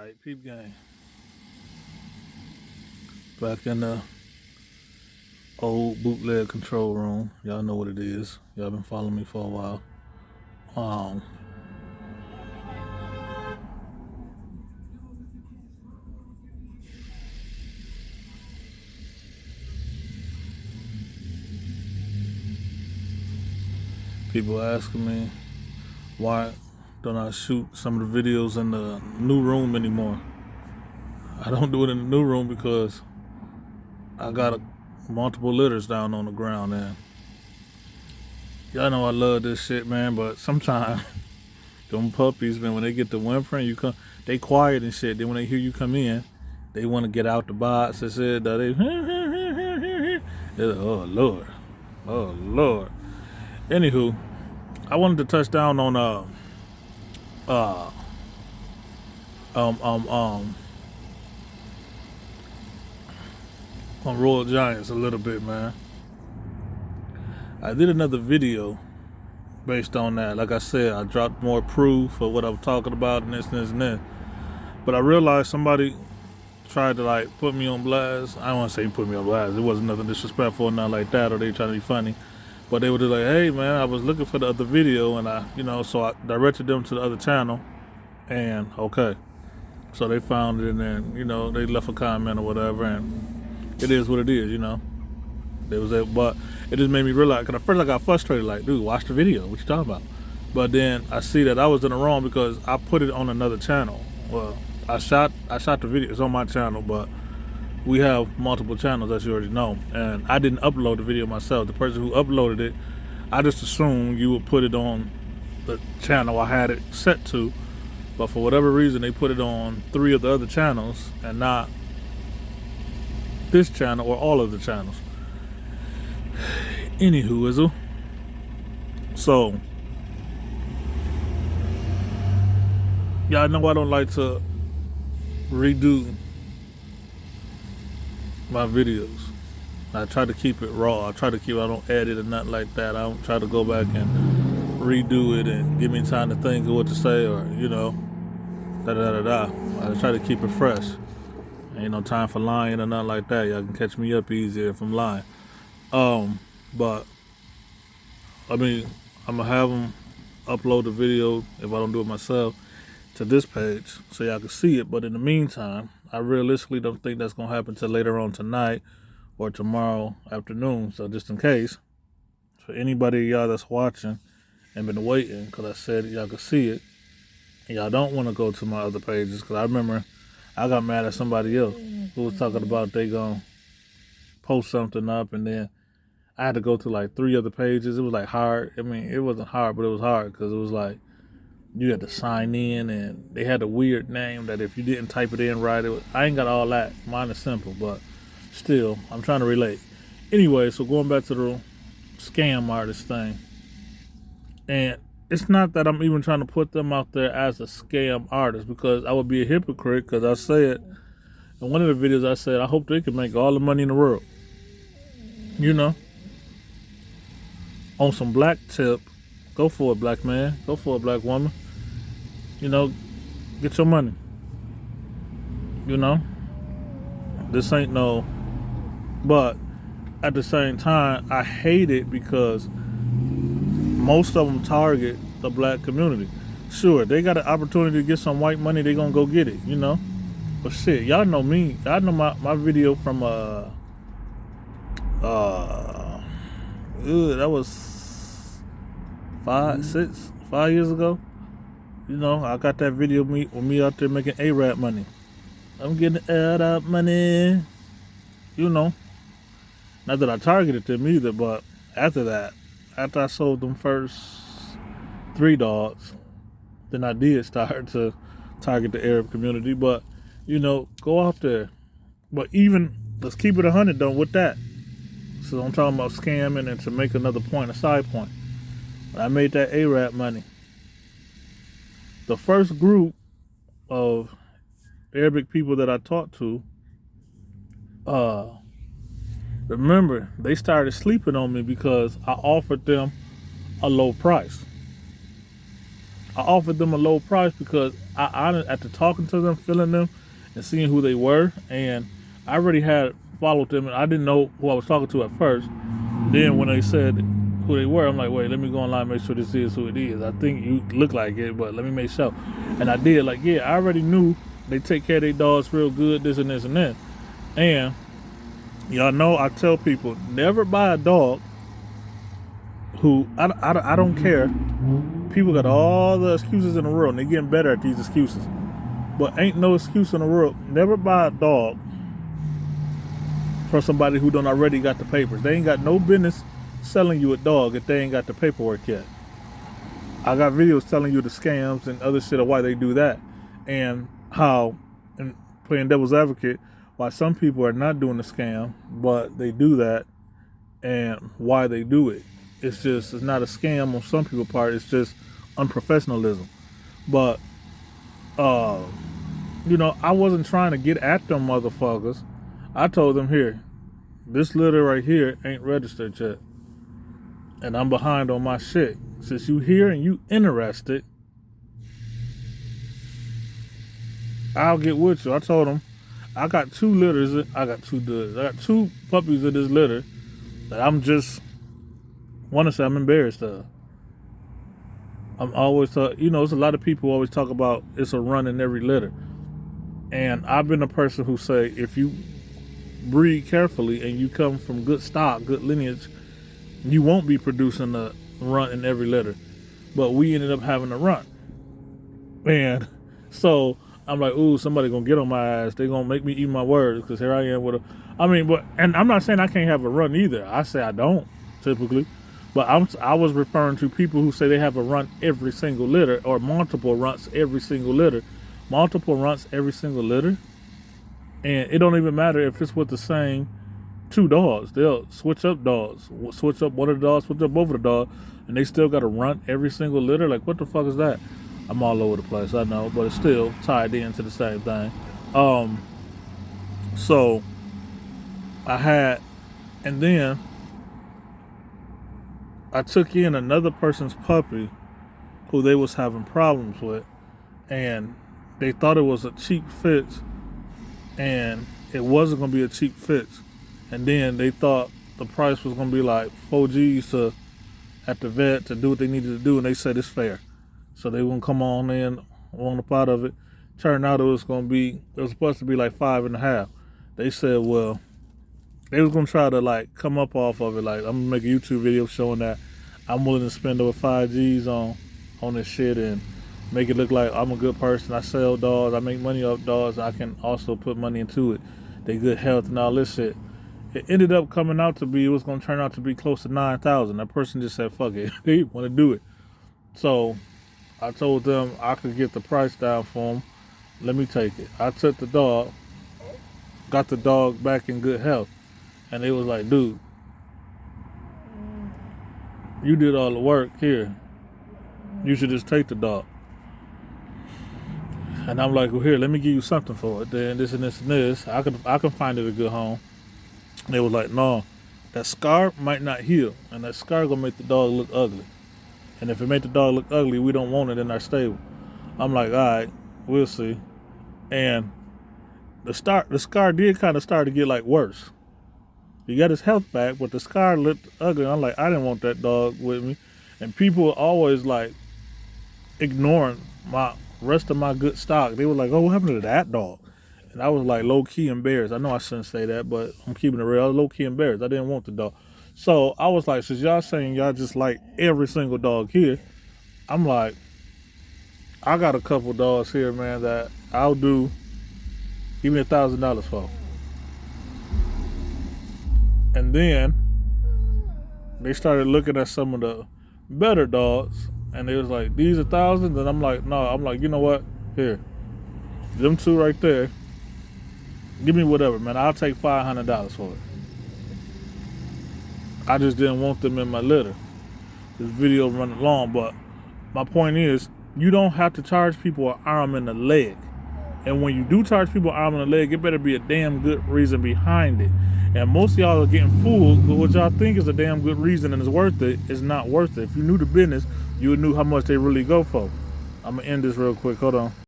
Alright, peep gang. Back in the old bootleg control room. Y'all know what it is. Y'all been following me for a while. Um, People asking me why don't I shoot some of the videos in the new room anymore. I don't do it in the new room because I got multiple litters down on the ground, and y'all know I love this shit, man, but sometimes them puppies, man, when they get the whimpering, they quiet and shit. Then when they hear you come in, they want to get out the box and shit. They're like, oh Lord, oh Lord. Anywho, I wanted to touch down on uh um um um on Royal Giants a little bit, man. I did another video based on that. Like I said, I dropped more proof of what I'm talking about and this. But I realized somebody tried to like put me on blast. I don't want to say put me on blast. It wasn't nothing disrespectful or nothing like that, or they trying to be funny. But they were just like, hey man, I was looking for the other video, and so I directed them to the other channel, and okay. So they found it, and then, they left a comment or whatever, and it is what it is, They was there, but it just made me realize, because at first I got frustrated, like, dude, watch the video, what you talking about? But then I see that I was in the wrong because I put it on another channel. Well, I shot the video, it's on my channel, but we have multiple channels, as you already know, and I didn't upload the video myself. The person who uploaded it, I just assumed you would put it on the channel I had it set to, but for whatever reason, they put it on 3 of the other channels and not this channel or all of the channels. Anywho, Izzle. So, y'all know I don't like to redo my videos. I try to keep it raw. I don't edit or nothing like that. I don't try to go back and redo it and give me time to think of what to say, or, da-da-da-da-da. I try to keep it fresh. Ain't no time for lying or nothing like that. Y'all can catch me up easier if I'm lying. But, I'm going to have them upload the video, if I don't do it myself, to this page so y'all can see it. But in the meantime, I realistically don't think that's going to happen till later on tonight or tomorrow afternoon. So just in case, for anybody of y'all that's watching and been waiting, because I said y'all could see it, and y'all don't want to go to my other pages, because I remember I got mad at somebody else who was talking about they going to post something up, and then I had to go to like 3 other pages. It was like hard. It wasn't hard, but it was hard because it was like you had to sign in, and they had a weird name that if you didn't type it in right, I ain't got all that. Mine is simple, but still, I'm trying to relate. Anyway, so going back to the scam artist thing, and it's not that I'm even trying to put them out there as a scam artist, because I would be a hypocrite, because I said in one of the videos, I said I hope they can make all the money in the world. On some black tip, go for it, black man. Go for it, black woman. Get your money. This ain't no. But at the same time, I hate it because most of them target the black community. Sure, they got an opportunity to get some white money, they gonna go get it, But shit, y'all know me. Y'all know my video from that was 5 years ago. I got that video with me out there making A-Rap money. I'm getting A-Rap money. Not that I targeted them either, but after I sold them first 3 dogs, then I did start to target the Arab community. But, go out there. But even, let's keep it 100 though with that. So I'm talking about scamming, and to make another point, a side point. I made that A-Rap money. The first group of Arabic people that I talked to, remember, they started sleeping on me because I offered them a low price. I offered them a low price because after talking to them, feeling them, and seeing who they were, and I already had followed them, and I didn't know who I was talking to at first. Then when they said who they were, I'm like, wait, let me go online and make sure this is who it is. I think you look like it, but let me make sure. And I did. Like, yeah, I already knew they take care of their dogs real good, this and this and that. And y'all know I tell people, never buy a dog who, I don't care. People got all the excuses in the world, and they're getting better at these excuses. But ain't no excuse in the world. Never buy a dog from somebody who don't already got the papers. They ain't got no business selling you a dog if they ain't got the paperwork yet. I got videos telling you the scams and other shit of why they do that, and how, and playing devil's advocate, why some people are not doing the scam, but they do that, and why they do it. It's not a scam on some people's part. It's just unprofessionalism. But I wasn't trying to get at them motherfuckers. I told them, here, this litter right here ain't registered yet, and I'm behind on my shit. Since you here and you interested, I'll get with you. I told them, I got two litters. I got two puppies in this litter that I'm just want to say I'm embarrassed of. I'm always there's a lot of people who always talk about it's a run in every litter. And I've been a person who say, if you breed carefully and you come from good stock, good lineage, you won't be producing a run in every litter. But we ended up having a run. And so I'm like, ooh, somebody gonna get on my ass. They gonna make me eat my words, because here I am with and I'm not saying I can't have a run either. I say I don't, typically. But I was referring to people who say they have a run every single litter, or multiple runs every single litter. Multiple runs every single litter. And it don't even matter if it's with the same two dogs. They'll switch up dogs. Switch up one of the dogs, switch up both of the dogs, and they still got to run every single litter. Like, what the fuck is that? I'm all over the place, I know, but it's still tied into the same thing. So and then I took in another person's puppy who they was having problems with, and they thought it was a cheap fix, and it wasn't going to be a cheap fix. And then they thought the price was going to be like 4 G's at the vet to do what they needed to do, and they said it's fair. So they wouldn't come on a part of it. Turned out it was supposed to be like 5.5. They said, well, they was going to try to like come up off of it. Like, I'm going to make a YouTube video showing that I'm willing to spend over 5 G's on this shit and make it look like I'm a good person. I sell dogs. I make money off dogs. I can also put money into it. They good health and all this shit. It ended up coming out to be, it was going to turn out to be close to 9,000. That person just said, fuck it. They want to do it. So I told them I could get the price down for them. Let me take it. I took the dog, got the dog back in good health. And they was like, dude, you did all the work here. You should just take the dog. And I'm like, well, here, let me give you something for it. Then this and this and this. I can find it a good home. And they was like, no, that scar might not heal. And that scar gonna make the dog look ugly. And if it make the dog look ugly, we don't want it in our stable. I'm like, all right, we'll see. And the scar did kind of start to get like worse. He got his health back, but the scar looked ugly. I'm like, I didn't want that dog with me. And people were always like ignoring my rest of my good stock. They were like, oh, what happened to that dog? And I was like low-key embarrassed. I know I shouldn't say that, but I'm keeping it real. I was low-key embarrassed. I didn't want the dog. So I was like, since y'all saying y'all just like every single dog here, I'm like, I got a couple dogs here, man, that I'll do, give me $1,000 for. And then they started looking at some of the better dogs, and they was like, these are $1,000. And I'm like, no. I'm like, you know what? Here, them two right there. Give me whatever, man. I'll take $500 for it. I just didn't want them in my litter. This video running long, but my point is, you don't have to charge people an arm and a leg. And when you do charge people an arm and a leg, it better be a damn good reason behind it. And most of y'all are getting fooled, but what y'all think is a damn good reason and is worth it is not worth it. If you knew the business, you would know how much they really go for. I'm gonna end this real quick. Hold on.